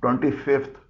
25th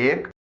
1,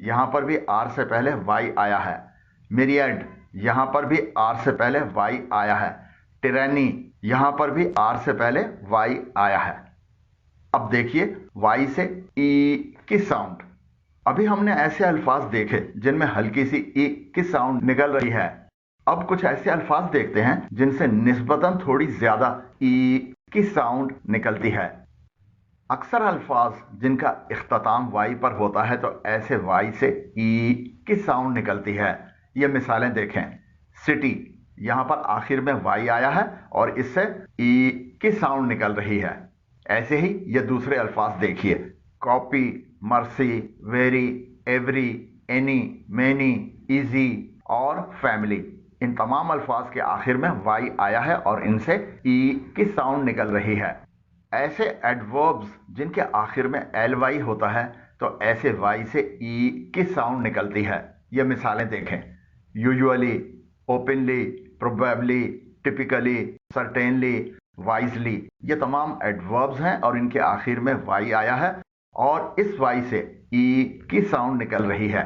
یہاں پر بھی are سے پہلے وائی آیا ہے. میریڈ, یہاں پر بھی آر سے پہلے وائی آیا ہے. ٹرینی, یہاں پر بھی آر سے پہلے وائی آیا ہے. اب دیکھیے وائی سے ای کی ساؤنڈ. ابھی ہم نے ایسے الفاظ دیکھے جن میں ہلکی سی ای کی ساؤنڈ نکل رہی ہے. اب کچھ ایسے الفاظ دیکھتے ہیں جن سے نسبتاً تھوڑی زیادہ ای کی ساؤنڈ نکلتی ہے. اکثر الفاظ جن کا اختتام وائی پر ہوتا ہے تو ایسے وائی سے ای کی ساؤنڈ نکلتی ہے. یہ مثالیں دیکھیں. سٹی, یہاں پر آخر میں وائی آیا ہے اور اس سے ای کی ساؤنڈ نکل رہی ہے. ایسے ہی یہ دوسرے الفاظ دیکھیے. کاپی, مرسی, very, every, any, many, easy اور فیملی. ان تمام الفاظ کے آخر میں وائی آیا ہے اور ان سے ای کی ساؤنڈ نکل رہی ہے. ایسے ایڈوربز جن کے آخر میں ایل وائی ہوتا ہے تو ایسے وائی سے ای کی ساؤنڈ نکلتی ہے. یہ مثالیں دیکھیں. Usually, openly, probably, typically, certainly, wisely. یہ تمام ایڈوربز ہیں اور ان کے آخر میں وائی آیا ہے اور اس وائی سے ای کی ساؤنڈ نکل رہی ہے.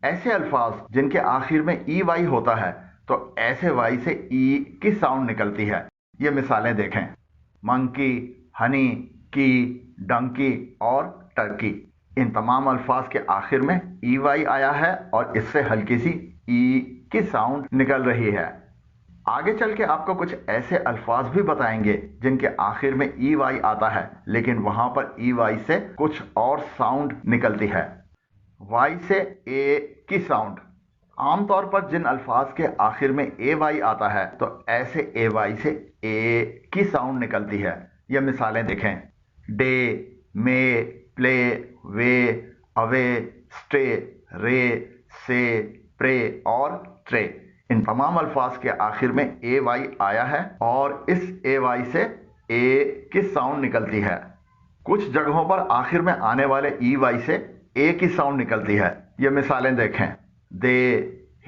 ایسے الفاظ جن کے آخر میں ای وائی ہوتا ہے تو ایسے وائی سے ای کی ساؤنڈ نکلتی ہے. یہ مثالیں دیکھیں. منکی, ہنی, کی, ڈنکی اور ٹرکی. ان تمام الفاظ کے آخر میں ای وائی آیا ہے اور اس سے ہلکی سی ای کی ساؤنڈ نکل رہی ہے. آگے چل کے آپ کو کچھ ایسے الفاظ بھی بتائیں گے جن کے آخر میں ای وائی آتا ہے لیکن وہاں پر ای وائی سے کچھ اور ساؤنڈ نکلتی ہے. وائی سے اے کی ساؤنڈ. عام طور پر جن الفاظ کے آخر میں اے وائی آتا ہے تو ایسے اے وائی سے اے کی ساؤنڈ نکلتی ہے. یہ مثالیں دیکھیں. ڈے, مے, پلے, وے, اوے, اسٹے, رے, سے, پرے اور ٹرے. ان تمام الفاظ کے آخر میں اے وائی آیا ہے اور اس اے وائی سے اے کی ساؤنڈ نکلتی ہے. کچھ جگہوں پر آخر میں آنے والے ای وائی سے اے کی ساؤنڈ نکلتی ہے. یہ مثالیں دیکھیں. دے,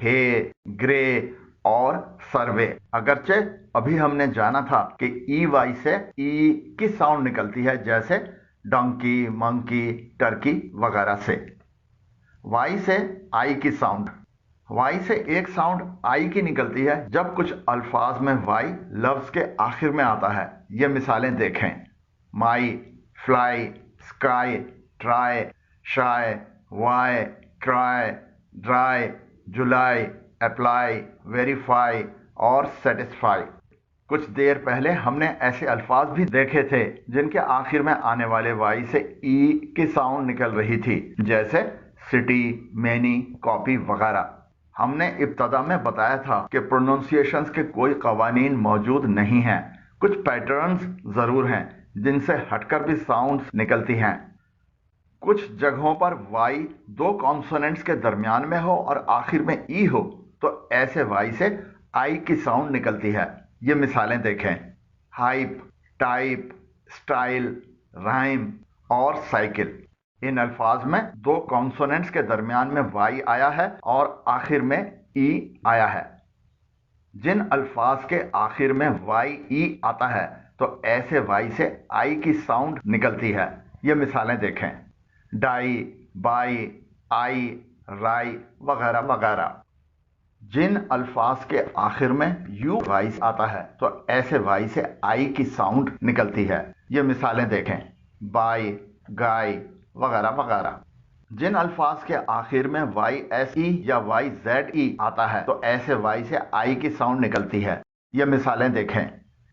ہے, گرے اور سروے. اگرچہ ابھی ہم نے جانا تھا کہ ای وائی سے ای کی ساؤنڈ نکلتی ہے جیسے ڈنکی, منکی, ٹرکی وغیرہ سے. وائی سے آئی کی ساؤنڈ. وائی سے ایک ساؤنڈ آئی کی نکلتی ہے جب کچھ الفاظ میں وائی لفظ کے آخر میں آتا ہے. یہ مثالیں دیکھیں. مائی, فلائی, اسکائی, ٹرائی, شائے, وائے, کرائے, ڈرائی, جولائی, اپلائی, ویریفائی اور سیٹسفائی. کچھ دیر پہلے ہم نے ایسے الفاظ بھی دیکھے تھے جن کے آخر میں آنے والے وائی سے ای کی ساؤنڈ نکل رہی تھی جیسے سٹی, مینی, کاپی وغیرہ. ہم نے ابتدا میں بتایا تھا کہ پروننسیشنز کے کوئی قوانین موجود نہیں ہیں. کچھ پیٹرنز ضرور ہیں جن سے ہٹ کر بھی ساؤنڈز نکلتی ہیں. کچھ جگہوں پر وائی دو کانسوننٹس کے درمیان میں ہو اور آخر میں ای ہو تو ایسے وائی سے آئی کی ساؤنڈ نکلتی ہے. یہ مثالیں دیکھیں. ہائپ, ٹائپ, سٹائل, رائم اور سائیکل. ان الفاظ میں دو کانسوننٹس کے درمیان میں وائی آیا ہے اور آخر میں ای آیا ہے. جن الفاظ کے آخر میں وائی ای آتا ہے تو ایسے وائی سے آئی کی ساؤنڈ نکلتی ہے. یہ مثالیں دیکھیں. ڈائی, بائی, آئی, رائی وغیرہ وغیرہ. جن الفاظ کے آخر میں یو وائی آتا ہے تو ایسے وائی سے آئی کی ساؤنڈ نکلتی ہے. یہ مثالیں دیکھیں. بائی, گائی وغیرہ وغیرہ. جن الفاظ کے آخر میں وائی ایس ای یا وائی زیڈ ای آتا ہے تو ایسے وائی سے آئی کی ساؤنڈ نکلتی ہے. یہ مثالیں دیکھیں.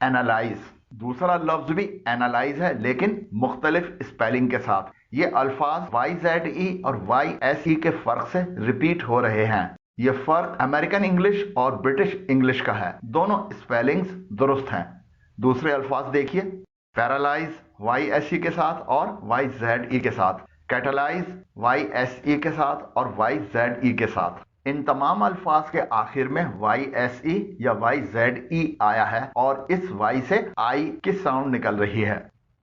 اینالائز. دوسرا لفظ بھی اینالائز ہے لیکن مختلف اسپیلنگ کے ساتھ. یہ الفاظ وائی زیڈ ای اور وائی ایس ای کے فرق سے ریپیٹ ہو رہے ہیں. یہ فرق امریکن انگلش اور برٹش انگلش کا ہے. دونوں اسپیلنگز درست ہیں. دوسرے الفاظ دیکھیے. پیرالائز وائی ایس ای کے ساتھ اور وائی زیڈ ای کے ساتھ. کیٹالائز وائی ایس ای کے ساتھ اور وائی زیڈ ای کے ساتھ. ان تمام الفاظ کے آخر میں وائی ایس ای یا وائی زیڈ ای آیا ہے اور اس وائی سے آئی کی ساؤنڈ نکل رہی ہے.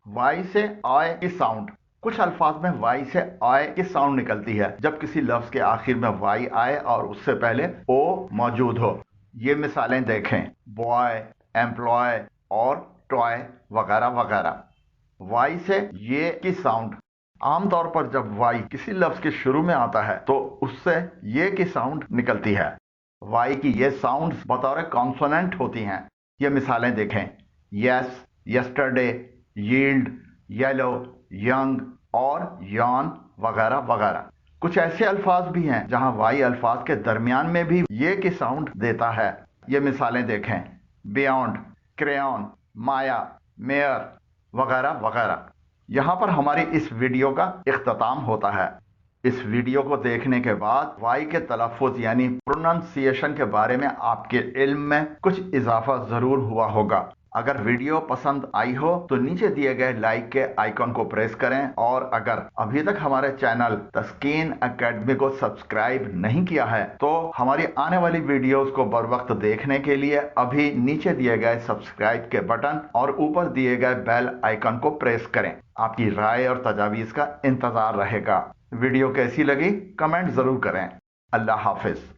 وائی سے آئے کی ساؤنڈ. کچھ الفاظ میں وائی سے آئے کی ساؤنڈ نکلتی ہے جب کسی لفظ کے آخر میں وائی آئے اور اس سے پہلے او موجود ہو. یہ مثالیں دیکھیں. بوائے, ایمپلائے اور ٹوائے وغیرہ وغیرہ. وائی سے یہ کی ساؤنڈ. عام طور پر جب وائی کسی لفظ کے شروع میں آتا ہے تو اس سے یہ کی ساؤنڈ نکلتی ہے۔ وائی کی یہ ساؤنڈز بطور کانسوننٹ ہوتی ہیں۔ یہ مثالیں دیکھیں: یس، یسٹرڈے، ییلڈ، یلو، ینگ اور یان وغیرہ وغیرہ۔ کچھ ایسے الفاظ بھی ہیں جہاں وائی الفاظ کے درمیان میں بھی یہ کی ساؤنڈ دیتا ہے۔ یہ مثالیں دیکھیں: بیونڈ، کریون، مایا، میئر وغیرہ وغیرہ۔ یہاں پر ہماری اس ویڈیو کا اختتام ہوتا ہے۔ اس ویڈیو کو دیکھنے کے بعد وائی کے تلفظ یعنی پروننسیشن کے بارے میں آپ کے علم میں کچھ اضافہ ضرور ہوا ہوگا۔ اگر ویڈیو پسند آئی ہو تو نیچے دیے گئے لائک کے آئیکن کو پریس کریں، اور اگر ابھی تک ہمارے چینل تسکین اکیڈمی کو سبسکرائب نہیں کیا ہے تو ہماری آنے والی ویڈیوز کو بر وقت دیکھنے کے لیے ابھی نیچے دیے گئے سبسکرائب کے بٹن اور اوپر دیے گئے بیل آئیکن کو پریس کریں۔ آپ کی رائے اور تجاویز کا انتظار رہے گا۔ ویڈیو کیسی لگی کمنٹ ضرور کریں۔ اللہ حافظ۔